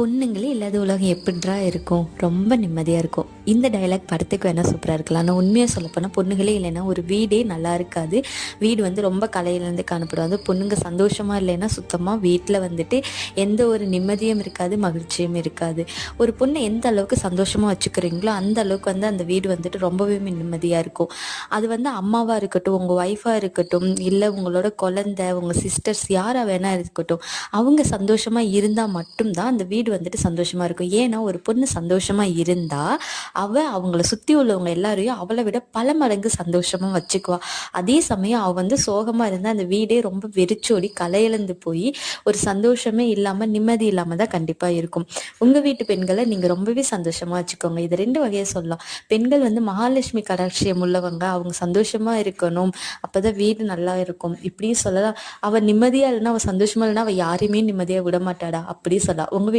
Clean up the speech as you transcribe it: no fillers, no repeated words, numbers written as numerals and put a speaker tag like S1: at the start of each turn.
S1: பொண்ணுங்களே இல்லாத உலகம் எப்படிடா இருக்கும்? ரொம்ப நிம்மதியாக இருக்கும். இந்த டயலாக் படத்துக்கு வேணால் சூப்பராக இருக்கலாம். ஆனால் உண்மையாக சொல்லப்போனால் பொண்ணுங்களே இல்லைன்னா ஒரு வீடே நல்லா இருக்காது. வீடு வந்து ரொம்ப கலையிலேருந்து காணப்படும். அது பொண்ணுங்க சந்தோஷமாக இல்லைன்னா சுத்தமாக வீட்டில் வந்துட்டு எந்த ஒரு நிம்மதியும் இருக்காது, மகிழ்ச்சியும் இருக்காது. ஒரு பொண்ணை எந்த அளவுக்கு சந்தோஷமாக வச்சுக்கிறீங்களோ அந்த அளவுக்கு வந்து அந்த வீடு வந்துட்டு ரொம்பவே நிம்மதியாக இருக்கும். அது வந்து அம்மாவாக இருக்கட்டும், உங்கள் ஒய்ஃபாக இருக்கட்டும், இல்லை உங்களோட குழந்தை, உங்கள் சிஸ்டர்ஸ் யாராக வேணா இருக்கட்டும், அவங்க சந்தோஷமாக இருந்தால் மட்டும்தான் அந்த வீடு வந்துட்டு சந்தோஷமாக இருக்கும். ஏன்னா ஒரு பொண்ணு சந்தோஷமாக இருந்தால் அவங்கள சுற்றி உள்ளவங்க எல்லாரையும் அவளை விட பல மடங்கு சந்தோஷமாக வச்சுக்குவா. அதே சமயம் அவள் வந்து சோகமாக இருந்தால் அந்த வீடே ரொம்ப வெறிச்சோடி கலையிழந்து போய் ஒரு சந்தோஷமே இல்லாமல் நிம்மதி இல்லாமல் தான் கண்டிப்பாக இருக்கும். உங்கள் வீட்டு பெண்களை நீங்கள் ரொம்பவே சந்தோஷமாக வச்சுக்கோங்க. இது 2 வகையை சொல்லலாம். பெண்கள் வந்து மகாலட்சுமி கடாட்சியம் உள்ளவங்க, அவங்க சந்தோஷமாக இருக்கணும், அப்போ தான் வீடு நல்லா இருக்கும் இப்படியும் சொல்லலாம். அவள் நிம்மதியாக இல்லைன்னா, அவள் சந்தோஷமாக இல்லைன்னா அவள் யாரையுமே நிம்மதியாக விட மாட்டாடா அப்படி சொல்லலாம். உங்கள்